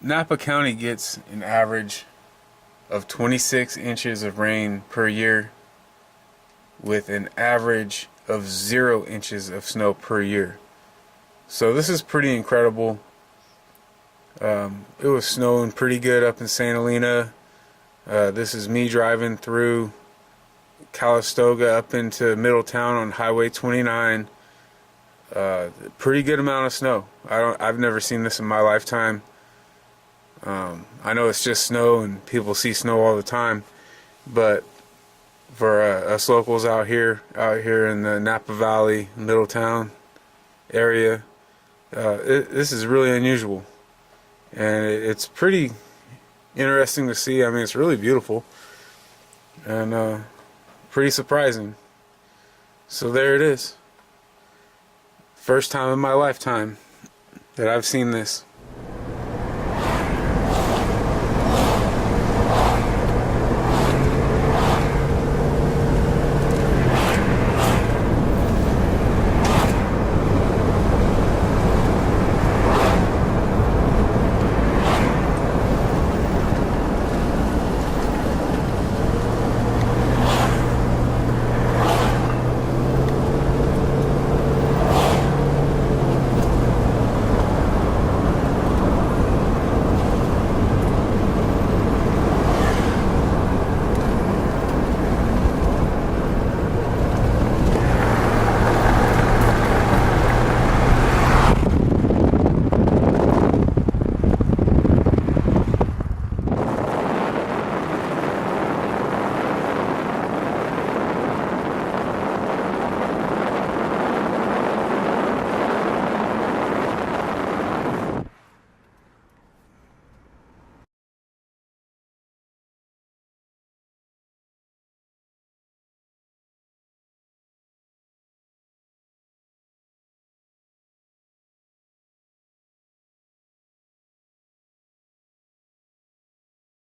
Napa County gets an average of 26 inches of rain per year, with an average of 0 inches of snow per year. So this is pretty incredible. It was snowing pretty good up in St. Helena. This is me driving through Calistoga up into Middletown on Highway 29. Pretty good amount of snow. I've never seen this in my lifetime. I know it's just snow and people see snow all the time, but for us locals out here in the Napa Valley, Middletown area, this is really unusual, and it's pretty interesting to see. I mean, it's really beautiful and pretty surprising. So there it is. First time in my lifetime that I've seen this.